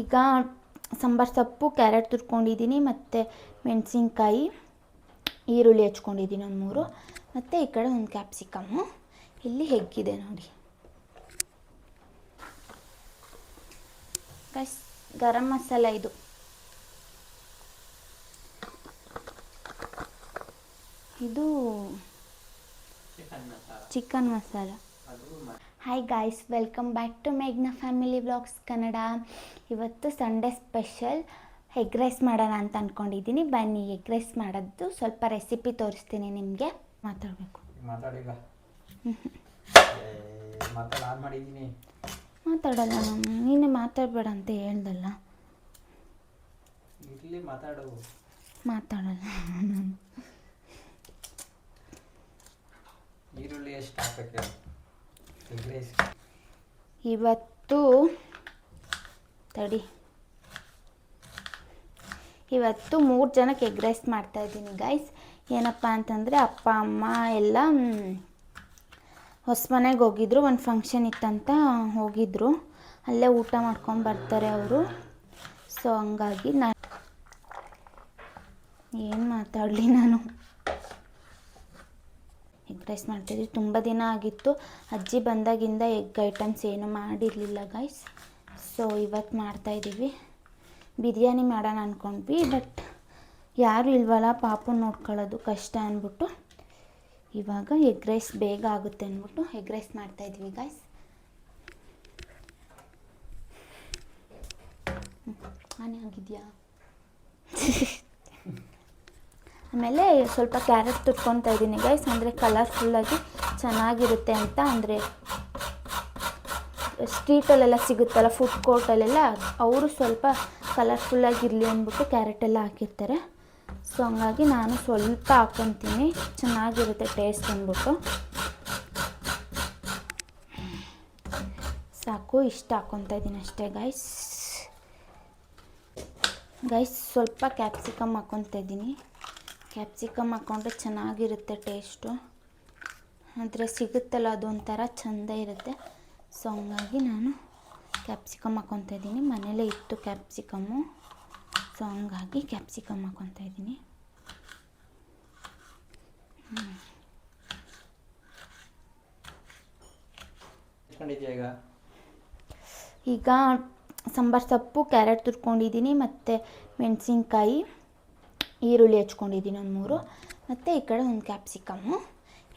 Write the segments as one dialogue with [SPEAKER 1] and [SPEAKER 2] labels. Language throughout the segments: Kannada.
[SPEAKER 1] ಈಗ ಸಾಂಬಾರು ಸೊಪ್ಪು, ಕ್ಯಾರೆಟ್ ತುರ್ಕೊಂಡಿದ್ದೀನಿ, ಮತ್ತು ಮೆಣಸಿನ್ಕಾಯಿ, ಈರುಳ್ಳಿ ಹಚ್ಕೊಂಡಿದ್ದೀನಿ ಒಂದು 3, ಮತ್ತು ಈ ಕಡೆ ಒಂದು ಕ್ಯಾಪ್ಸಿಕಮ್ಮು. ಇಲ್ಲಿ ಹೆಗ್ಗಿದೆ ನೋಡಿ ಗೈಸ್. ಗರಂ ಮಸಾಲ ಇದು. ಇದು chicken masala. Hi guys, welcome back to ಮೇಘ್ನಾ ಫ್ಯಾಮಿಲಿ ವ್ಲಾಗ್ಸ್ ಕನ್ನಡ. ಇವತ್ತು ಸಂಡೇ ಸ್ಪೆಷಲ್ ಎಗ್ ರೈಸ್ ಮಾಡೋಣ ಅಂತ ಅಂದ್ಕೊಂಡಿದ್ದೀನಿ. ಬನ್ನಿ ಎಗ್ ರೈಸ್ ಮಾಡೋದು ಸ್ವಲ್ಪ ರೆಸಿಪಿ ತೋರಿಸ್ತೀನಿ ನಿಮಗೆ. ಮಾತಾಡಬೇಕು. ಮಾತಾಡಲ್ಲ ನಾನು, ನೀನೇ ಮಾತಾಡಬೇಡ ಅಂತ ಹೇಳ್ದಲ್ಲ. ಮಾತಾಡಲ್ಲ ನಾನು.
[SPEAKER 2] ಈರುಳ್ಳಿ ಎಷ್ಟು ಹಾಕಕ್ಕೆ
[SPEAKER 1] ಇವತ್ತು ಇವತ್ತು 3 ಜನಕ್ಕೆ ಎಗ್ ರೈಸ್ ಮಾಡ್ತಾಯಿದ್ದೀನಿ ಗೈಸ್. ಏನಪ್ಪ ಅಂತಂದರೆ ಅಪ್ಪ ಅಮ್ಮ ಎಲ್ಲ ಹೊಸಮನೆಗೆ ಹೋಗಿದ್ರು, ಒಂದು ಫಂಕ್ಷನ್ ಇತ್ತಂತ ಹೋಗಿದ್ರು. ಅಲ್ಲೇ ಊಟ ಮಾಡ್ಕೊಂಡು ಬರ್ತಾರೆ ಅವರು. ಸೊ ಹಂಗಾಗಿ ನಾನು ಏನು ಮಾತಾಡಲಿ, ನಾನು ಎಗ್ ರೈಸ್ ಮಾಡ್ತಾಯಿದ್ವಿ. ತುಂಬ ದಿನ ಆಗಿತ್ತು, ಅಜ್ಜಿ ಬಂದಾಗಿಂದ ಎಗ್ ಐಟಮ್ಸ್ ಏನು ಮಾಡಿರಲಿಲ್ಲ ಗೈಸ್. ಸೊ ಇವತ್ತು ಮಾಡ್ತಾಯಿದ್ದೀವಿ. ಬಿರಿಯಾನಿ ಮಾಡೋಣ ಅಂದ್ಕೊಂಡ್ವಿ, ಬಟ್ ಯಾರು ಇಲ್ವಲ್ಲ, ಪಾಪು ನೋಡ್ಕೊಳ್ಳೋದು ಕಷ್ಟ ಅಂದ್ಬಿಟ್ಟು ಇವಾಗ ಎಗ್ ರೈಸ್ ಬೇಗ ಆಗುತ್ತೆ ಅಂದ್ಬಿಟ್ಟು ಎಗ್ ರೈಸ್ ಮಾಡ್ತಾಯಿದ್ವಿ ಗೈಸ್. ಆನೆ ಆಗಿದೆಯಾ? ಆಮೇಲೆ ಸ್ವಲ್ಪ ಕ್ಯಾರೆಟ್ ತುರ್ಕೊತಾ ಇದ್ದೀನಿ ಗೈಸ್, ಅಂದರೆ ಕಲರ್ಫುಲ್ಲಾಗಿ ಚೆನ್ನಾಗಿರುತ್ತೆ ಅಂತ. ಅಂದರೆ ಸ್ಟ್ರೀಟಲ್ಲೆಲ್ಲ ಸಿಗುತ್ತಲ್ಲ, ಫುಡ್ ಕೋರ್ಟಲ್ಲೆಲ್ಲ ಅವರು ಸ್ವಲ್ಪ ಕಲರ್ಫುಲ್ಲಾಗಿರಲಿ ಅಂದ್ಬಿಟ್ಟು ಕ್ಯಾರೆಟೆಲ್ಲ ಹಾಕಿರ್ತಾರೆ. ಸೊ ಹಂಗಾಗಿ ನಾನು ಸ್ವಲ್ಪ ಹಾಕ್ಕೊತೀನಿ, ಚೆನ್ನಾಗಿರುತ್ತೆ ಟೇಸ್ಟ್ ಅಂದ್ಬಿಟ್ಟು. ಸಾಕು, ಇಷ್ಟ ಹಾಕ್ಕೊತಾ ಇದ್ದೀನಿ ಅಷ್ಟೇ ಗೈಸ್. ಸ್ವಲ್ಪ ಕ್ಯಾಪ್ಸಿಕಮ್ ಹಾಕ್ಕೊತಾ ಇದ್ದೀನಿ. ಕ್ಯಾಪ್ಸಿಕಮ್ ಹಾಕ್ಕೊಂಡ್ರೆ ಚೆನ್ನಾಗಿರುತ್ತೆ ಟೇಸ್ಟು. ಆದರೆ ಸಿಗುತ್ತಲ್ಲ ಅದು ಒಂಥರ ಚೆಂದ ಇರುತ್ತೆ. ಸೊ ಹಂಗಾಗಿ ನಾನು ಕ್ಯಾಪ್ಸಿಕಮ್ ಹಾಕ್ಕೊತಾ ಇದ್ದೀನಿ. ಮನೇಲೇ ಇತ್ತು ಕ್ಯಾಪ್ಸಿಕಮ್ಮು, ಸೊ ಹಂಗಾಗಿ ಕ್ಯಾಪ್ಸಿಕಮ್ ಹಾಕ್ಕೊತಾ ಇದ್ದೀನಿ. ಈಗ ಸಾಂಬಾರು ಸೊಪ್ಪು, ಕ್ಯಾರೆಟ್ ತುರ್ಕೊಂಡಿದ್ದೀನಿ, ಮತ್ತು ಮೆಣಸಿನ್ಕಾಯಿ, ಈರುಳ್ಳಿ ಹಚ್ಕೊಂಡಿದ್ದೀನಿ ಒಂದು 3, ಮತ್ತು ಈ ಕಡೆ ಒಂದು ಕ್ಯಾಪ್ಸಿಕಮ್ಮು.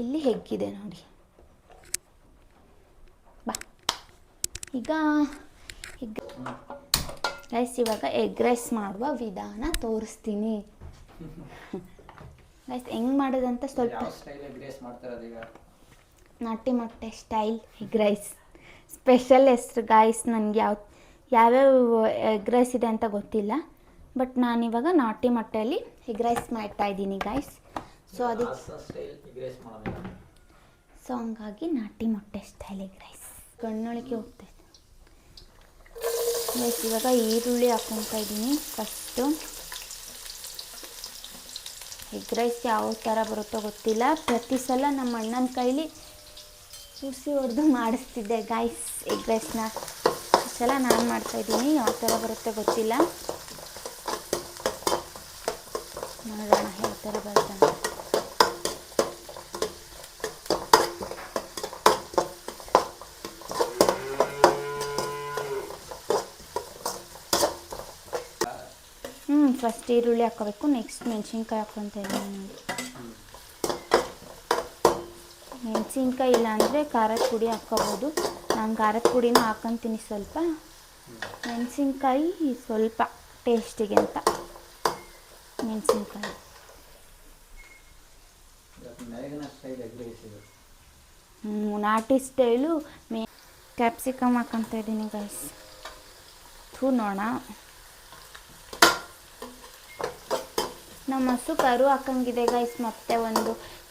[SPEAKER 1] ಇಲ್ಲಿ ಹೆಗ್ಗಿದೆ ನೋಡಿ. ಬಾ ಈಗ ರೈಸ್, ಇವಾಗ ಎಗ್ ರೈಸ್ ಮಾಡುವ ವಿಧಾನ ತೋರಿಸ್ತೀನಿ ಗೈಸ್. ಹೆಂಗೆ ಮಾಡೋದಂತ ಸ್ವಲ್ಪ ನಾಟಿ ಮೊಟ್ಟೆ ಸ್ಟೈಲ್ ಎಗ್ ರೈಸ್ ಸ್ಪೆಷಲ್ ಹೆಸ್ರು ಗಾಯ್ಸ್. ನನಗೆ ಯಾವ್ಯಾವ ಎಗ್ ರೈಸ್ ಇದೆ ಅಂತ ಗೊತ್ತಿಲ್ಲ, ಬಟ್ ನಾನಿವಾಗ ನಾಟಿ ಮೊಟ್ಟೆಯಲ್ಲಿ ಎಗ್ ರೈಸ್ ಮಾಡ್ತಾಯಿದ್ದೀನಿ ಗಾಯ್ಸ್. ಸೊ ಹಂಗಾಗಿ ನಾಟಿ ಮೊಟ್ಟೆ ಸ್ಟೈಲ್ ಎಗ್ ರೈಸ್ ಕಣ್ಣೊಳಗೆ ಹೋಗ್ತೈತೆ ಗೈಸ್. ಇವಾಗ ಈರುಳ್ಳಿ ಹಾಕ್ಕೊತಾ ಇದ್ದೀನಿ ಫಸ್ಟು. ಎಗ್ ರೈಸ್ ಯಾವ ಥರ ಬರುತ್ತೋ ಗೊತ್ತಿಲ್ಲ, ಪ್ರತಿ ಸಲ ನಮ್ಮ ಅಣ್ಣನ ಕೈಲಿ ಉಸಿ ಹೊಡೆದು ಮಾಡಿಸ್ತಿದ್ದೆ ಗಾಯ್ಸ್ ಎಗ್ ರೈಸ್ನ. ಈ ಸಲ ನಾನು ಮಾಡ್ತಾಯಿದ್ದೀನಿ, ಯಾವ ಥರ ಬರುತ್ತೋ ಗೊತ್ತಿಲ್ಲ, ನೋಡೋಣ ಯಾವ ಥರ ಬರುತ್ತೆ. ಫಸ್ಟ್ ಈರುಳ್ಳಿ ಹಾಕೋಬೇಕು, ನೆಕ್ಸ್ಟ್ ಮೆಣಸಿನ್ಕಾಯಿ ಹಾಕ್ಕೊತಾ ಇದ್ದೀನಿ. ಮೆಣಸಿನ್ಕಾಯಿ ಇಲ್ಲಾಂದರೆ ಖಾರದ ಪುಡಿ ಹಾಕ್ಕೋಬೋದು. ನಾನು ಖಾರದ ಪುಡಿನೂ ಹಾಕ್ಕೊತೀನಿ ಸ್ವಲ್ಪ, ಮೆಣಸಿನ್ಕಾಯಿ ಸ್ವಲ್ಪ ಟೇಸ್ಟಿಗೆ ಅಂತ ಮೆಣಸಿನ್ಕಾಯಿ. ನಾಟಿ ಸ್ಟೈಲು ಕ್ಯಾಪ್ಸಿಕಮ್ ಹಾಕ್ಕೊತಾ ಇದ್ದೀನಿ ಗೈಸ್. ನೋಡೋಣ, ನಮ್ಮ ಹಸು ಕರು ಹಾಕಂಗಿದೆ ಗೈಸ್. ಮತ್ತೆ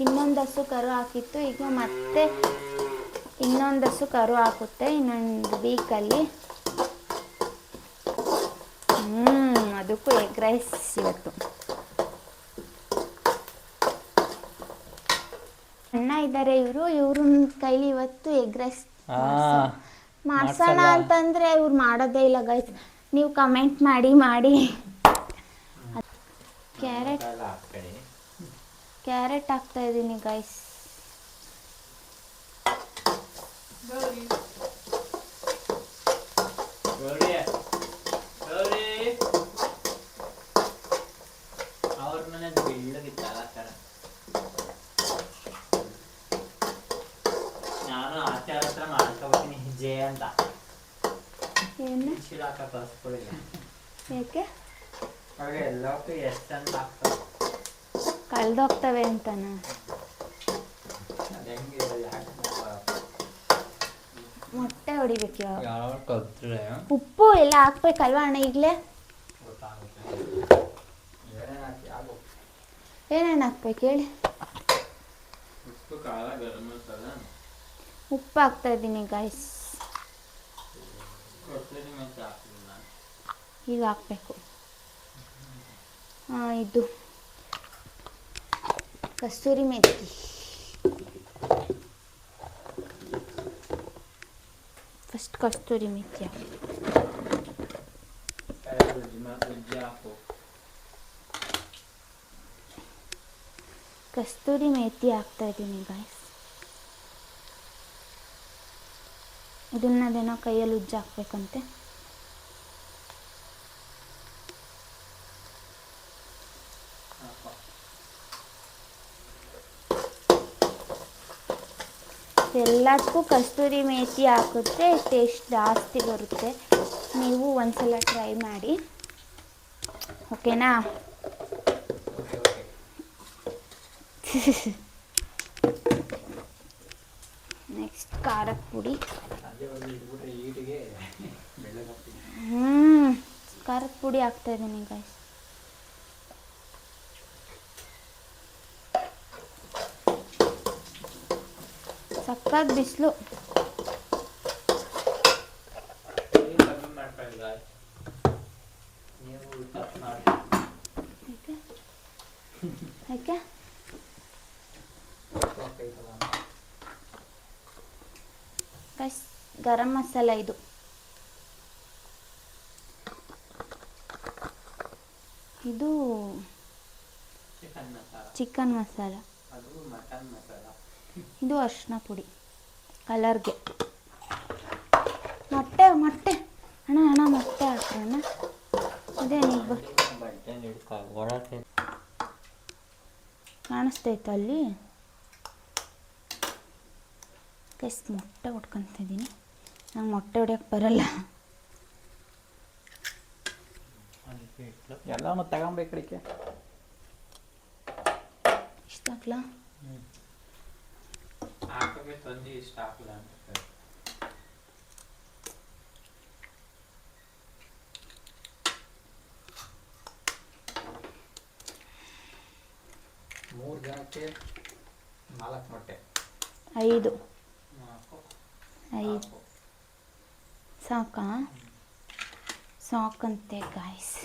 [SPEAKER 1] ಇನ್ನೊಂದು ಹಸು ಕರು ಹಾಕಿತ್ತು, ಈಗ ಮತ್ತೆ ಇನ್ನೊಂದು ಹಸು ಕರು ಹಾಕುತ್ತೆ ಇನ್ನೊಂದು ವೀಕಲ್ಲಿ. ಅದಕ್ಕೂ ಎಗ್ ರೈಸ್ ಇವತ್ತು. ಅಣ್ಣ ಇದ್ದಾರೆ, ಇವ್ರ ಕೈಲಿ ಇವತ್ತು ಎಗ್ ರೈಸ್ ಮಾಡ್ಸೋಣ ಅಂತಂದ್ರೆ ಇವ್ರು ಮಾಡೋದೇ ಇಲ್ಲ ಗೈಸ್. ನೀವು ಕಮೆಂಟ್ ಮಾಡಿ ಮಾಡಿ. ಕ್ಯಾರೆಟ್ ಕ್ಯಾರೆಟ್ ಹಾಕ್ತಾ ಇದ್ದೀನಿ ಗೈಸ್.
[SPEAKER 2] ಅವ್ರ ಮನೆ ಬೆಳ್ಳಗಿತ್ತಲ್ಲ ಆ ಥರ. ನಾನು ಆಚಾರ ಹತ್ರ ಮಾಡ್ಕೊಬತ್ತೀನಿ ಜೆ ಅಂತ
[SPEAKER 1] ಏನು
[SPEAKER 2] ಶೀಲ ಹಾಕ ಕಳಿಸ್ಕೊಳಿಲ್ಲ.
[SPEAKER 1] ಯಾಕೆ
[SPEAKER 2] ಅವಾಗ ಎಲ್ಲಕ್ಕೂ ಎಷ್ಟು ಅಂತ ಹಾಕ್ತಾರೆ.
[SPEAKER 1] ಕಳೆದೋಗ್ತವೆ ಅಂತನಾ?
[SPEAKER 2] ಅದು ಹೆಂಗೆ ಯಾಕೆ
[SPEAKER 1] ಮೊಟ್ಟೆ ಹೊಡಿಬೇಕು ಇವಾಗ.
[SPEAKER 2] ಯಾವ ಕಲ್ತ್ರೆ
[SPEAKER 1] ಉಪ್ಪು ಎಲ್ಲ ಹಾಕ್ಬೇಕಲ್ವಾ ಅಣ್ಣ ಈಗಲೇ?
[SPEAKER 2] ಗೊತ್ತಾಗುತ್ತೆ. ಏನೇನು ಹಾಕಿ ಆಗು.
[SPEAKER 1] ಏನೇನು ಹಾಕ್ಬೇಕು ಹೇಳಿ?
[SPEAKER 2] ಉಪ್ಪು, ಖಾರ, ಗರಂ ಮಸಾಲ,
[SPEAKER 1] ಉಪ್ಪು ಹಾಕ್ತಾ ಇದ್ದೀನಿ ಗೈಸ್.
[SPEAKER 2] ಕೊತ್ತಂಬರಿ ಮೆಣಸು ಹಾಕ್ಲಿಲ್ಲ.
[SPEAKER 1] ಈಗ ಹಾಕಬೇಕು. ಇದು ಕಸ್ತೂರಿ ಮೆಥಿ. ಫಸ್ಟ್ ಕಸ್ತೂರಿ ಮೆಥಿ
[SPEAKER 2] ಉಜ್ಜಿ ಹಾಕು.
[SPEAKER 1] ಕಸ್ತೂರಿ ಮೆಥಿ ಹಾಕ್ತಾ ಇದ್ದೀನಿ ಗಾಯ್ಸ್. ಇದನ್ನದೇನೋ ಕೈಯಲ್ಲಿ ಉಜ್ಜಿ ಹಾಕ್ಬೇಕಂತೆ. ಎಲ್ಲದಕ್ಕೂ ಕಸ್ತೂರಿ ಮೆಥಿ ಹಾಕಿದ್ರೆ ಟೇಸ್ಟ್ ಜಾಸ್ತಿ ಬರುತ್ತೆ. ನೀವು ಒಂದ್ಸಲ ಟ್ರೈ ಮಾಡಿ, ಓಕೆನಾ? ನೆಕ್ಸ್ಟ್ ಖಾರದ ಪುಡಿ. ಖಾರದ ಪುಡಿ ಹಾಕ್ತಾ ಇದ್ದೀನಿ ಗಾಯ್ಸ್. ಸಕ್ಕತ್ ಬಿಸಿಲು. ಯಾಕೆ ಗೈಸ್, ಗರಂ ಮಸಾಲ ಇದು. ಇದು ಚಿಕನ್ ಮಸಾಲ. ಇದು ಅರಿಶಿನ ಪುಡಿ ಕಲರ್ಗೆ. ಮೊಟ್ಟೆ ಮೊಟ್ಟೆ ಅಣ್ಣ ಅಣ್ಣ ಮೊಟ್ಟೆ ಹಾಕ್ರಣ್ಣ. ಅದೇ ನೀವು ಕಾಣಿಸ್ತೈತ ಅಲ್ಲಿ? ಗೈಸ್, ಮೊಟ್ಟೆ ಹೊಡ್ಕೊತಿದ್ದೀನಿ. ನಂಗೆ ಮೊಟ್ಟೆ ಹೊಡ್ಯಕ್ಕೆ ಬರಲ್ಲ.
[SPEAKER 2] ಎಲ್ಲನೂ ತಗೊಂಬೇಕಡಿಕೆ.
[SPEAKER 1] ಇಷ್ಟ ಹಾಕ್ಲಾ?
[SPEAKER 2] ಹಾಕಬೇಕು ತಂದು ಇಷ್ಟ ಹಾಕಲ್ಲ ಅಂತ. 3 ಜನಕ್ಕೆ 4 ಮೊಟ್ಟೆ.
[SPEAKER 1] 5 ಸಾಕಾ? ಸಾಕಂತೆ ಗಾಯ್ಸ್.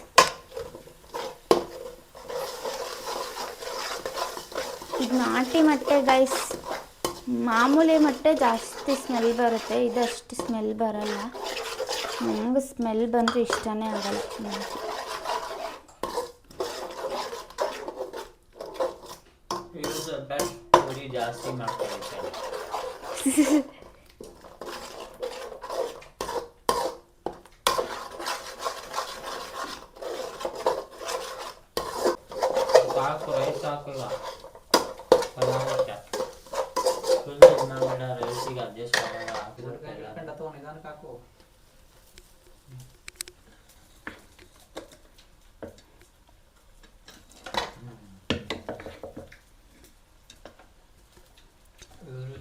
[SPEAKER 1] ಇದು ನಾಟಿ ಮೊಟ್ಟೆ ಗೈಸ್. ಮಾಮೂಲಿ ಮೊಟ್ಟೆ ಜಾಸ್ತಿ ಸ್ಮೆಲ್ ಬರುತ್ತೆ, ಇದಷ್ಟು ಸ್ಮೆಲ್ ಬರಲ್ಲ. ನಮ್ಗೆ ಸ್ಮೆಲ್ ಬಂದರೆ ಇಷ್ಟನೇ ಆಗಲ್ಲ.
[SPEAKER 2] ಜಾಸ್ತಿ ಮಾಡ್ತಾರೆ. ಸಾಕು, ರೈಸ್ ಹಾಕಿಲ್ಲ. ರೈಸಿಗೆ ಅಡ್ಜಸ್ಟ್ ಆಗಲ್ಲ. ನಿಧಾನಕ್ಕೆ ಹಾಕು.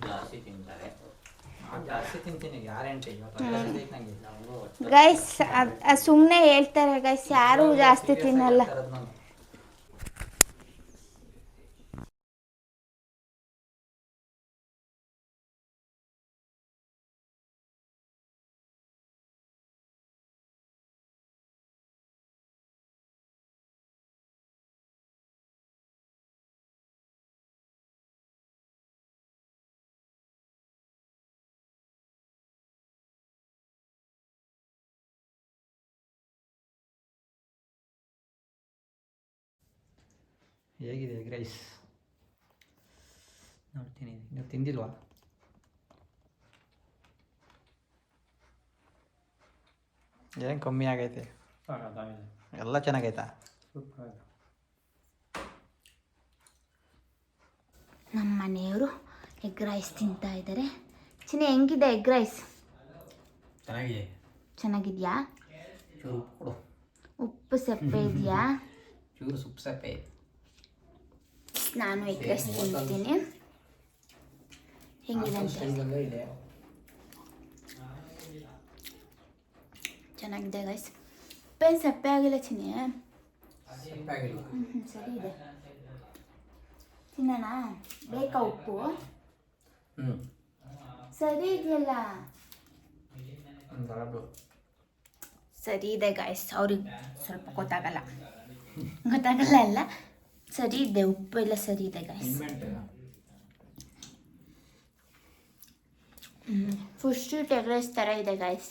[SPEAKER 2] ಜಾಸ್ತಿ ತಿಂತಾರೆ. ಜಾಸ್ತಿ ತಿಂತೀನಿ ಗ್ಯಾರಂಟಿ.
[SPEAKER 1] ಗೈಸ್ ಸುಮ್ಮನೆ ಹೇಳ್ತಾರೆ ಗೈಸ್, ಯಾರು ಜಾಸ್ತಿ ತಿನ್ನಲ್ಲ.
[SPEAKER 3] ಹೇಗಿದೆ ಎಗ್ ರೈಸ್ ನೋಡ್ತೀನಿ. ನೀವು ತಿಂದಿಲ್ವಾ? ಏನು ಕಮ್ಮಿ ಆಗೈತೆ? ಎಲ್ಲ ಚೆನ್ನಾಗೈತಾ?
[SPEAKER 1] ನಮ್ಮ ಮನೆಯವರು ಎಗ್ ರೈಸ್ ತಿಂತಾ ಇದ್ದಾರೆ. ಚಿನ್ನಿ ಹೆಂಗಿದೆ ಎಗ್ ರೈಸ್?
[SPEAKER 3] ಚೆನ್ನಾಗಿದೆ.
[SPEAKER 1] ಚೆನ್ನಾಗಿದೆಯಾ?
[SPEAKER 3] ಚೂರು ಕೊಡು.
[SPEAKER 1] ಉಪ್ಪು ಸಪ್ಪೆ ಇದೆಯಾ?
[SPEAKER 3] ಚೂರು ಸೊಪ್ಪು ಸಪ್ಪೆ.
[SPEAKER 1] ನಾನು ಎಗ್ ರೈಸ್ ತಿಂತೀನಿ. ಹೆಂಗಿದೆ ಅಂತ
[SPEAKER 3] ಇದೆ.
[SPEAKER 1] ಚೆನ್ನಾಗಿದೆ ಗೈಸ್. ಉಪ್ಪೇನು ಸಪ್ಪೆ ಆಗಿಲ್ಲ ಚಿನ್ನಿ.
[SPEAKER 3] ಸಪ್ಪೆ
[SPEAKER 1] ಸರಿ ಇದೆ. ತಿನ್ನೋಣ? ಬೇಕಾ ಉಪ್ಪು? ಸರಿ ಇದೆಯಲ್ಲ. ಸರಿ ಇದೆ ಗಾಯ್ಸ್. ಅವ್ರಿಗೆ ಸ್ವಲ್ಪ ಗೊತ್ತಾಗಲ್ಲ ಅಲ್ಲ, ಸರಿ ಇದೆ. ಉಪ್ಪು ಎಲ್ಲ ಸರಿ ಇದೆ guys. Full sweet egg rice ಥರ ಇದೆ ಗಾಯ್ಸ್.